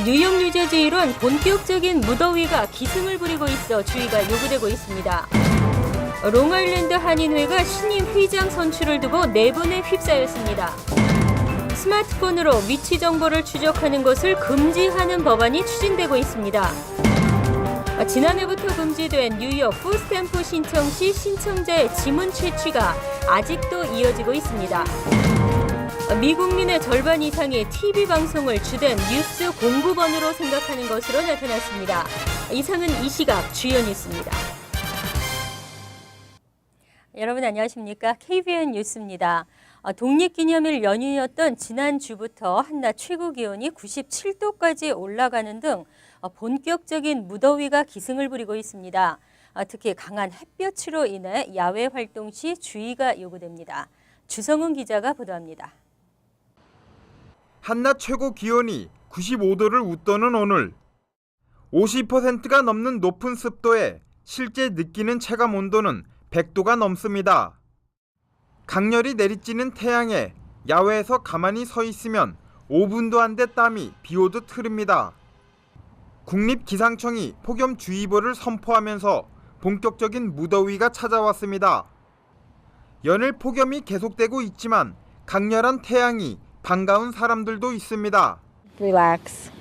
뉴욕, 뉴저지일은 본격적인 무더위가 기승을 부리고 있어 주의가 요구되고 있습니다. 롱아일랜드 한인회가 신임 회장 선출을 두고 내분에 휩싸였습니다. 스마트폰으로 위치 정보를 추적하는 것을 금지하는 법안이 추진되고 있습니다. 지난해부터 금지된 뉴욕 포스탬프 신청 시 신청자의 지문 채취가 아직도 이어지고 있습니다. 미국민의 절반 이상이 TV 방송을 주된 뉴스 공부번으로 생각하는 것으로 나타났습니다. 이상은 이 시각 주요 뉴스입니다. 여러분 안녕하십니까? KBN 뉴스입니다. 독립기념일 연휴였던 지난주부터 한낮 최고 기온이 97도까지 올라가는 등 본격적인 무더위가 기승을 부리고 있습니다. 특히 강한 햇볕으로 인해 야외 활동 시 주의가 요구됩니다. 주성훈 기자가 보도합니다. 한낮 최고 기온이 95도를 웃도는 오늘 50%가 넘는 높은 습도에 실제 느끼는 체감 온도는 100도가 넘습니다. 강렬히 내리쬐는 태양에 야외에서 가만히 서 있으면 5분도 안 돼 땀이 비오듯 흐릅니다. 국립기상청이 폭염주의보를 선포하면서 본격적인 무더위가 찾아왔습니다. 연일 폭염이 계속되고 있지만 강렬한 태양이 반가운 사람들도 있습니다. Relax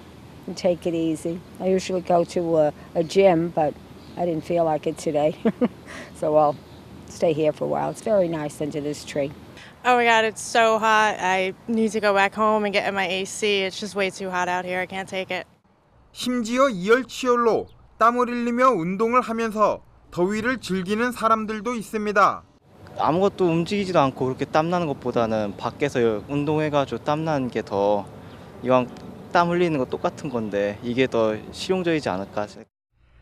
and take it easy. I usually go to a gym, but I didn't feel like it today. So I'll stay here for a while. It's very nice under this tree. Oh my God, it's so hot. I need to go back home and get in my AC. It's just way too hot out here. I can't take it. 심지어 이열치열로 땀을 흘리며 운동을 하면서 더위를 즐기는 사람들도 있습니다. 아무것도 움직이지도 않고 그렇게 땀나는 것보다는 밖에서 운동해가지고 땀나는 게 더 이왕 땀 흘리는 거 똑같은 건데 이게 더 실용적이지 않을까.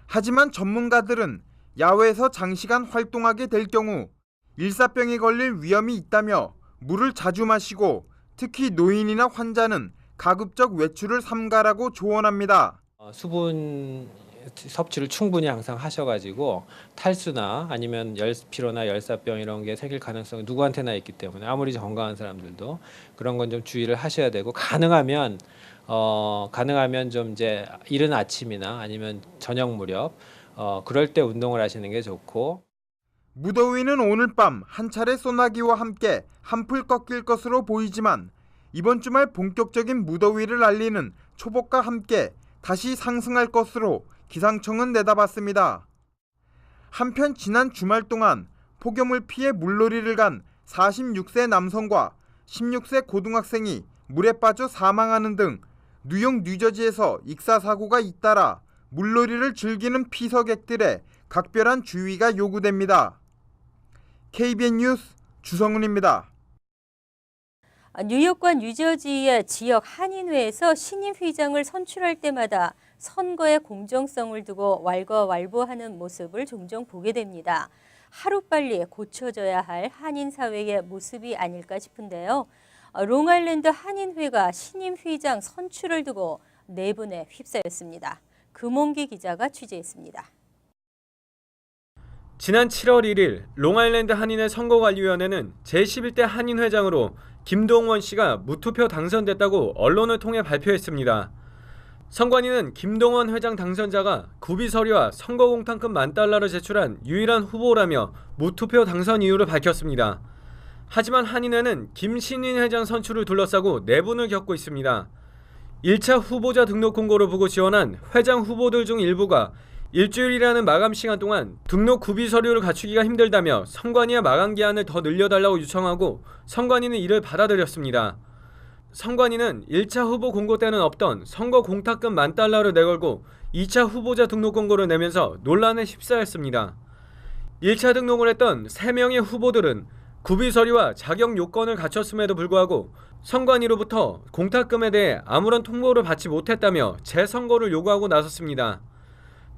하지만 전문가들은 야외에서 장시간 활동하게 될 경우 일사병에 걸릴 위험이 있다며 물을 자주 마시고 특히 노인이나 환자는 가급적 외출을 삼가라고 조언합니다. 수분 섭취를 충분히 항상 하셔가지고 탈수나 아니면 피로나 열사병 이런 게 생길 가능성이 누구한테나 있기 때문에 아무리 건강한 사람들도 그런 건 좀 주의를 하셔야 되고 가능하면 좀 이제 이른 아침이나 아니면 저녁 무렵 그럴 때 운동을 하시는 게 좋고. 무더위는 오늘 밤 한 차례 소나기와 함께 한풀 꺾일 것으로 보이지만 이번 주말 본격적인 무더위를 알리는 초복과 함께 다시 상승할 것으로 기상청은 내다봤습니다. 한편 지난 주말 동안 폭염을 피해 물놀이를 간 46세 남성과 16세 고등학생이 물에 빠져 사망하는 등 뉴욕, 뉴저지에서 익사사고가 잇따라 물놀이를 즐기는 피서객들의 각별한 주의가 요구됩니다. KBN 뉴스 주성훈입니다. 뉴욕과 뉴저지의 지역 한인회에서 신임 회장을 선출할 때마다 선거의 공정성을 두고 왈가왈부하는 모습을 종종 보게 됩니다. 하루빨리 고쳐져야 할 한인 사회의 모습이 아닐까 싶은데요. 롱아일랜드 한인회가 신임 회장 선출을 두고 내분에 휩싸였습니다. 금홍기 기자가 취재했습니다. 지난 7월 1일 롱아일랜드 한인회 선거관리위원회는 제11대 한인회장으로 김동원 씨가 무투표 당선됐다고 언론을 통해 발표했습니다. 선관위는 김동원 회장 당선자가 구비 서류와 선거 공탁금 $10,000를 제출한 유일한 후보라며 무투표 당선 이유를 밝혔습니다. 하지만 한인회는 김신인 회장 선출을 둘러싸고 내분을 겪고 있습니다. 1차 후보자 등록 공고를 보고 지원한 회장 후보들 중 일부가 일주일이라는 마감 시간 동안 등록 구비 서류를 갖추기가 힘들다며 선관위와 마감 기한을 더 늘려달라고 요청하고 선관위는 이를 받아들였습니다. 선관위는 1차 후보 공고 때는 없던 선거 공탁금 $10,000를 내걸고 2차 후보자 등록 공고를 내면서 논란에 휩싸였습니다. 1차 등록을 했던 3명의 후보들은 구비 서류와 자격 요건을 갖췄음에도 불구하고 선관위로부터 공탁금에 대해 아무런 통보를 받지 못했다며 재선거를 요구하고 나섰습니다.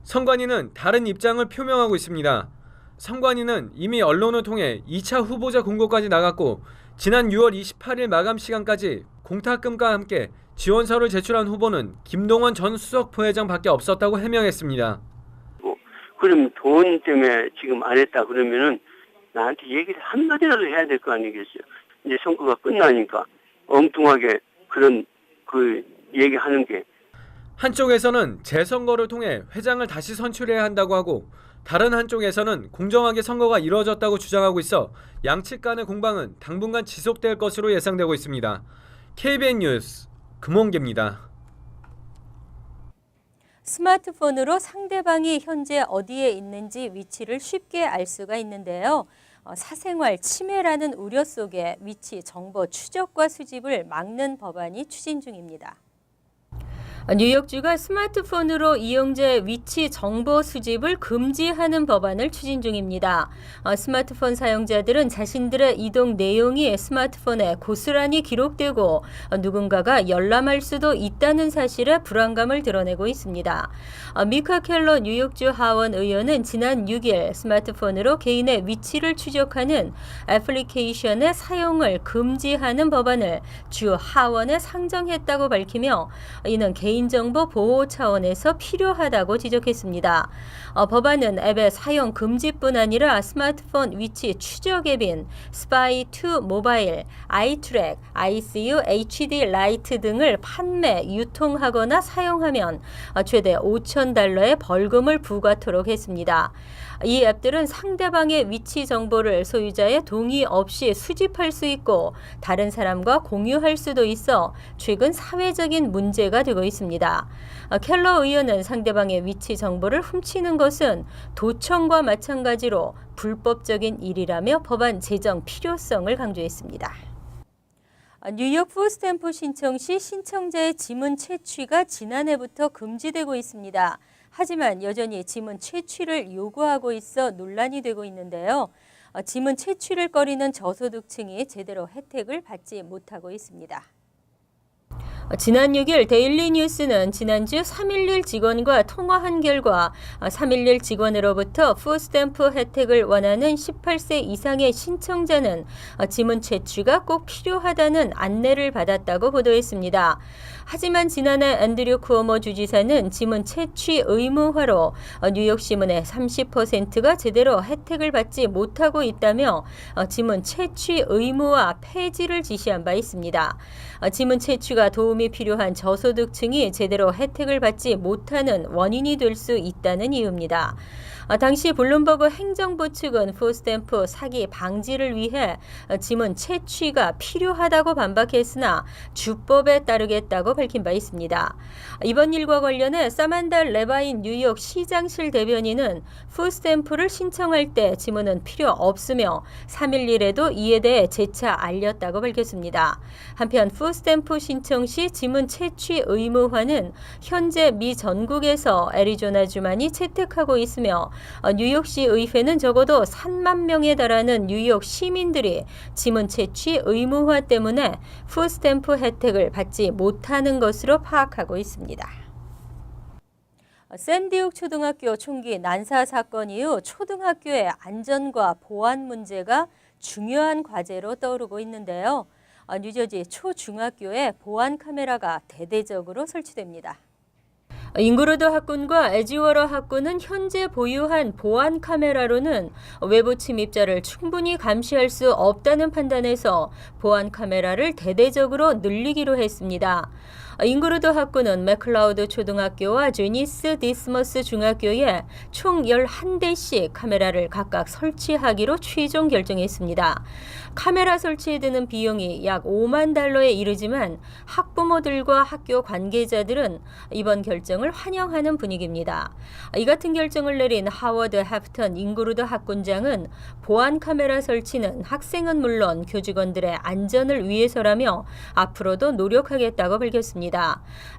선관위는 다른 입장을 표명하고 있습니다. 선관위는 이미 언론을 통해 2차 후보자 공고까지 나갔고 지난 6월 28일 마감 시간까지 공탁금과 함께 지원서를 제출한 후보는 김동원 전 수석 부회장밖에 없었다고 해명했습니다. 그럼 돈 때문에 지금 안 했다 그러면은 나한테 얘기를 한마디라도 해야 될 거 아니겠어요. 이제 선거가 끝나니까 엉뚱하게 그런 얘기하는 게. 한쪽에서는 재선거를 통해 회장을 다시 선출해야 한다고 하고 다른 한쪽에서는 공정하게 선거가 이루어졌다고 주장하고 있어 양측 간의 공방은 당분간 지속될 것으로 예상되고 있습니다. KBN 뉴스 금홍기입니다. 스마트폰으로 상대방이 현재 어디에 있는지 위치를 쉽게 알 수가 있는데요. 사생활 침해라는 우려 속에 위치 정보 추적과 수집을 막는 법안이 추진 중입니다. 뉴욕주가 스마트폰으로 이용자의 위치 정보 수집을 금지하는 법안을 추진 중입니다. 스마트폰 사용자들은 자신들의 이동 내용이 스마트폰에 고스란히 기록되고 누군가가 열람할 수도 있다는 사실에 불안감을 드러내고 있습니다. 미카 켈러 뉴욕주 하원 의원은 지난 6일 스마트폰으로 개인의 위치를 추적하는 애플리케이션의 사용을 금지하는 법안을 주 하원에 상정했다고 밝히며 이는 개인정보 보호 차원에서 필요하다고 지적했습니다. 법안은 앱의 사용 금지뿐 아니라 스마트폰 위치 추적 앱인 Spy2 모바일, iTrack, ICU, HD 라이트 등을 판매, 유통하거나 사용하면 최대 $5,000의 벌금을 부과토록 했습니다. 이 앱들은 상대방의 위치 정보를 소유자의 동의 없이 수집할 수 있고 다른 사람과 공유할 수도 있어 최근 사회적인 문제가 되고 있습니다. 켈러 의원은 상대방의 위치 정보를 훔치는 것은 도청과 마찬가지로 불법적인 일이라며 법안 제정 필요성을 강조했습니다. 뉴욕 푸드스탬프 신청 시 신청자의 지문 채취가 지난해부터 금지되고 있습니다. 하지만 여전히 지문 채취를 요구하고 있어 논란이 되고 있는데요. 지문 채취를 꺼리는 저소득층이 제대로 혜택을 받지 못하고 있습니다. 지난 6일 데일리 뉴스는 지난주 311 직원과 통화한 결과 311 직원으로부터 푸드스탬프 혜택을 원하는 18세 이상의 신청자는 지문 채취가 꼭 필요하다는 안내를 받았다고 보도했습니다. 하지만 지난해 앤드류 쿠오모 주지사는 지문 채취 의무화로 뉴욕시민의 30%가 제대로 혜택을 받지 못하고 있다며 지문 채취 의무화 폐지를 지시한 바 있습니다. 지문 채취가 도움이 필요한 저소득층이 제대로 혜택을 받지 못하는 원인이 될 수 있다는 이유입니다. 당시 블룸버그 행정부 측은 푸드스탬프 사기 방지를 위해 지문 채취가 필요하다고 반박했으나 주법에 따르겠다고 밝힌 바 있습니다. 이번 일과 관련해 사만다 레바인 뉴욕 시장실 대변인은 푸드스탬프를 신청할 때 지문은 필요 없으며 311에도 이에 대해 재차 알렸다고 밝혔습니다. 한편 푸드스탬프 신청 시 지문 채취 의무화는 현재 미 전국에서 애리조나주만이 채택하고 있으며 뉴욕시 의회는 적어도 3만 명에 달하는 뉴욕 시민들이 지문 채취 의무화 때문에 푸드스탬프 혜택을 받지 못하는 것으로 파악하고 있습니다. 샌디욱 초등학교 총기 난사 사건 이후 초등학교의 안전과 보안 문제가 중요한 과제로 떠오르고 있는데요. 뉴저지 초중학교에 보안 카메라가 대대적으로 설치됩니다. 잉그루드 학군과 에지워러 학군은 현재 보유한 보안 카메라로는 외부 침입자를 충분히 감시할 수 없다는 판단에서 보안 카메라를 대대적으로 늘리기로 했습니다. 잉그루드 학군은 맥클라우드 초등학교와 제니스 디스머스 중학교에 총 11대씩 카메라를 각각 설치하기로 최종 결정했습니다. 카메라 설치에 드는 비용이 약 $5만 이르지만 학부모들과 학교 관계자들은 이번 결정을 환영하는 분위기입니다. 이 같은 결정을 내린 하워드 해프턴 잉그루드 학군장은 보안 카메라 설치는 학생은 물론 교직원들의 안전을 위해서라며 앞으로도 노력하겠다고 밝혔습니다.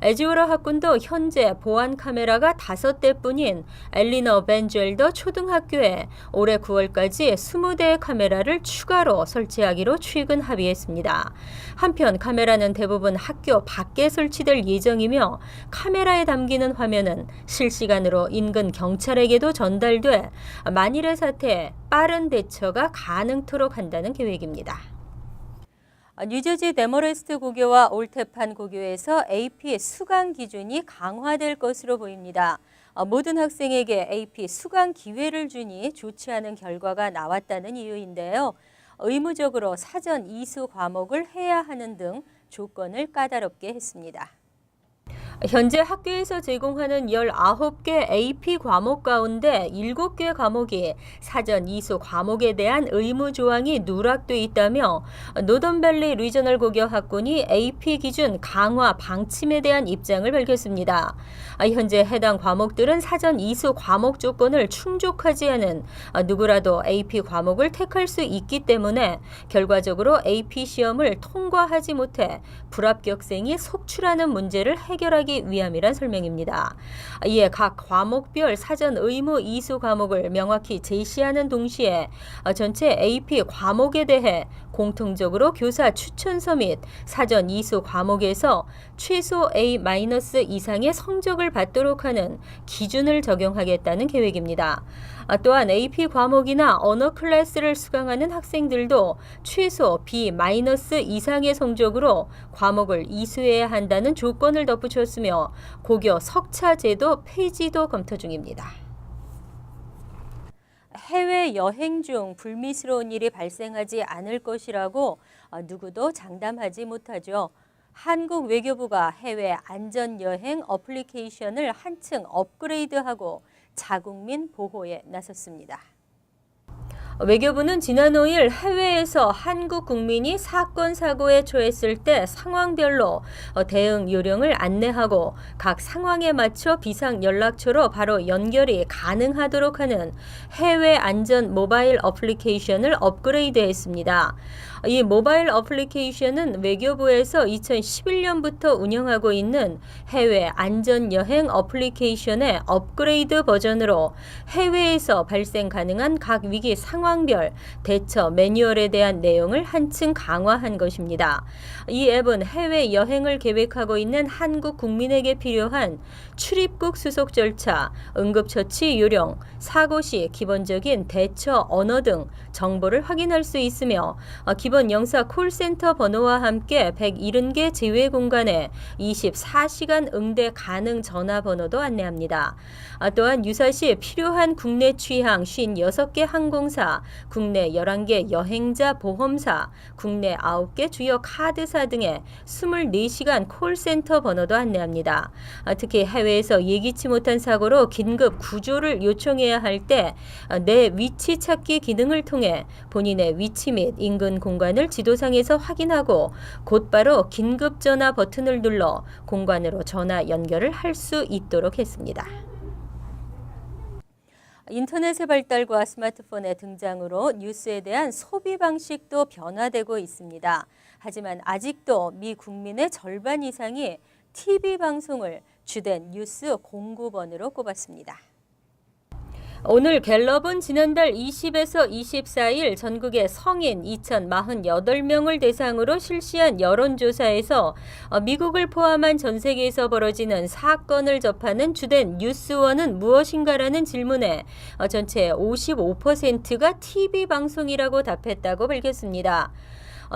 에지오러 학군도 현재 보안 카메라가 5대뿐인 엘리너 벤젤더 초등학교에 올해 9월까지 20대의 카메라를 추가로 설치하기로 최근 합의했습니다. 한편 카메라는 대부분 학교 밖에 설치될 예정이며 카메라에 담기는 화면은 실시간으로 인근 경찰에게도 전달돼 만일의 사태에 빠른 대처가 가능토록 한다는 계획입니다. 뉴저지 데머레스트 고교와 올테판 고교에서 AP 수강 기준이 강화될 것으로 보입니다. 모든 학생에게 AP 수강 기회를 주니 좋지 않은 결과가 나왔다는 이유인데요. 의무적으로 사전 이수 과목을 해야 하는 등 조건을 까다롭게 했습니다. 현재 학교에서 제공하는 19개 AP 과목 가운데 7개 과목이 사전 이수 과목에 대한 의무 조항이 누락돼 있다며 노던밸리 리저널 고교 학군이 AP 기준 강화 방침에 대한 입장을 밝혔습니다. 현재 해당 과목들은 사전 이수 과목 조건을 충족하지 않은 누구라도 AP 과목을 택할 수 있기 때문에 결과적으로 AP 시험을 통과하지 못해 불합격생이 속출하는 문제를 해결하기 위함이란 설명입니다. 이에 각 과목별 사전 의무 이수 과목을 명확히 제시하는 동시에 전체 AP 과목에 대해 공통적으로 교사 추천서 및 사전 이수 과목에서 최소 A- 이상의 성적을 받도록 하는 기준을 적용하겠다는 계획입니다. 또한 AP 과목이나 언어 클래스를 수강하는 학생들도 최소 B- 이상의 성적으로 과목을 이수해야 한다는 조건을 덧붙였으며 고교 석차제도 폐지도 검토 중입니다. 해외 여행 중 불미스러운 일이 발생하지 않을 것이라고 누구도 장담하지 못하죠. 한국 외교부가 해외 안전여행 어플리케이션을 한층 업그레이드하고 자국민 보호에 나섰습니다. 외교부는 지난 5일 해외에서 한국 국민이 사건 사고에 처했을 때 상황별로 대응 요령을 안내하고 각 상황에 맞춰 비상 연락처로 바로 연결이 가능하도록 하는 해외 안전 모바일 어플리케이션을 업그레이드했습니다. 이 모바일 어플리케이션은 외교부에서 2011년부터 운영하고 있는 해외 안전여행 어플리케이션의 업그레이드 버전으로 해외에서 발생 가능한 각 위기 상황별 대처 매뉴얼에 대한 내용을 한층 강화한 것입니다. 이 앱은 해외 여행을 계획하고 있는 한국 국민에게 필요한 출입국 수속 절차, 응급처치 요령, 사고 시 기본적인 대처 언어 등 정보를 확인할 수 있으며 기본 영사 콜센터 번호와 함께 170개 제외 공간에 24시간 응대 가능 전화번호도 안내합니다. 또한 유사시 필요한 국내 취항 56개 항공사, 국내 11개 여행자 보험사, 국내 9개 주요 카드사 등의 24시간 콜센터 번호도 안내합니다. 특히 해외에서 예기치 못한 사고로 긴급 구조를 요청해야 할 때 내 위치 찾기 기능을 통해 본인의 위치 및 인근 공간을 지도상에서 확인하고 곧바로 긴급 전화 버튼을 눌러 공간으로 전화 연결을 할 수 있도록 했습니다. 인터넷의 발달과 스마트폰의 등장으로 뉴스에 대한 소비 방식도 변화되고 있습니다. 하지만 아직도 미 국민의 절반 이상이 TV 방송을 주된 뉴스 공급원으로 꼽았습니다. 오늘 갤럽은 지난달 20에서 24일 전국의 성인 2,048명을 대상으로 실시한 여론조사에서 미국을 포함한 전 세계에서 벌어지는 사건을 접하는 주된 뉴스원은 무엇인가라는 질문에 전체 55%가 TV 방송이라고 답했다고 밝혔습니다.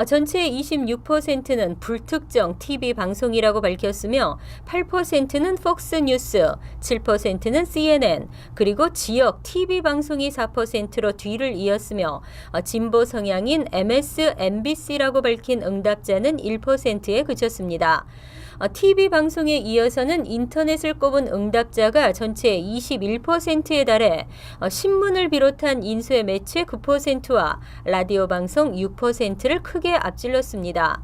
전체의 26%는 불특정 TV 방송이라고 밝혔으며 8%는 폭스뉴스, 7%는 CNN, 그리고 지역 TV 방송이 4%로 뒤를 이었으며 진보 성향인 MSNBC라고 밝힌 응답자는 1%에 그쳤습니다. TV 방송에 이어서는 인터넷을 꼽은 응답자가 전체 21%에 달해 신문을 비롯한 인쇄 매체 9%와 라디오 방송 6%를 크게 앞질렀습니다.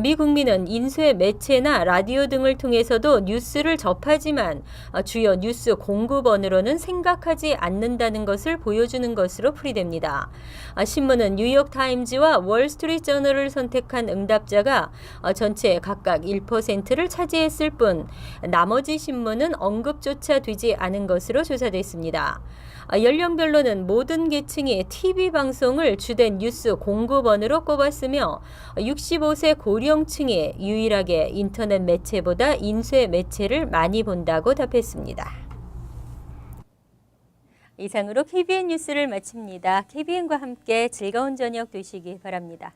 미 국민은 인쇄 매체나 라디오 등을 통해서도 뉴스를 접하지만 주요 뉴스 공급원으로는 생각하지 않는다는 것을 보여주는 것으로 풀이됩니다. 신문은 뉴욕타임즈와 월스트리트저널을 선택한 응답자가 전체 각각 1%를 차지했을 뿐 나머지 신문은 언급조차 되지 않은 것으로 조사됐습니다. 연령별로는 모든 계층이 TV 방송을 주된 뉴스 공급원으로 꼽았으며 65세 고령층이 유일하게 인터넷 매체보다 인쇄 매체를 많이 본다고 답했습니다. 이상으로 KBN 뉴스를 마칩니다. KBN과 함께 즐거운 저녁 되시기 바랍니다.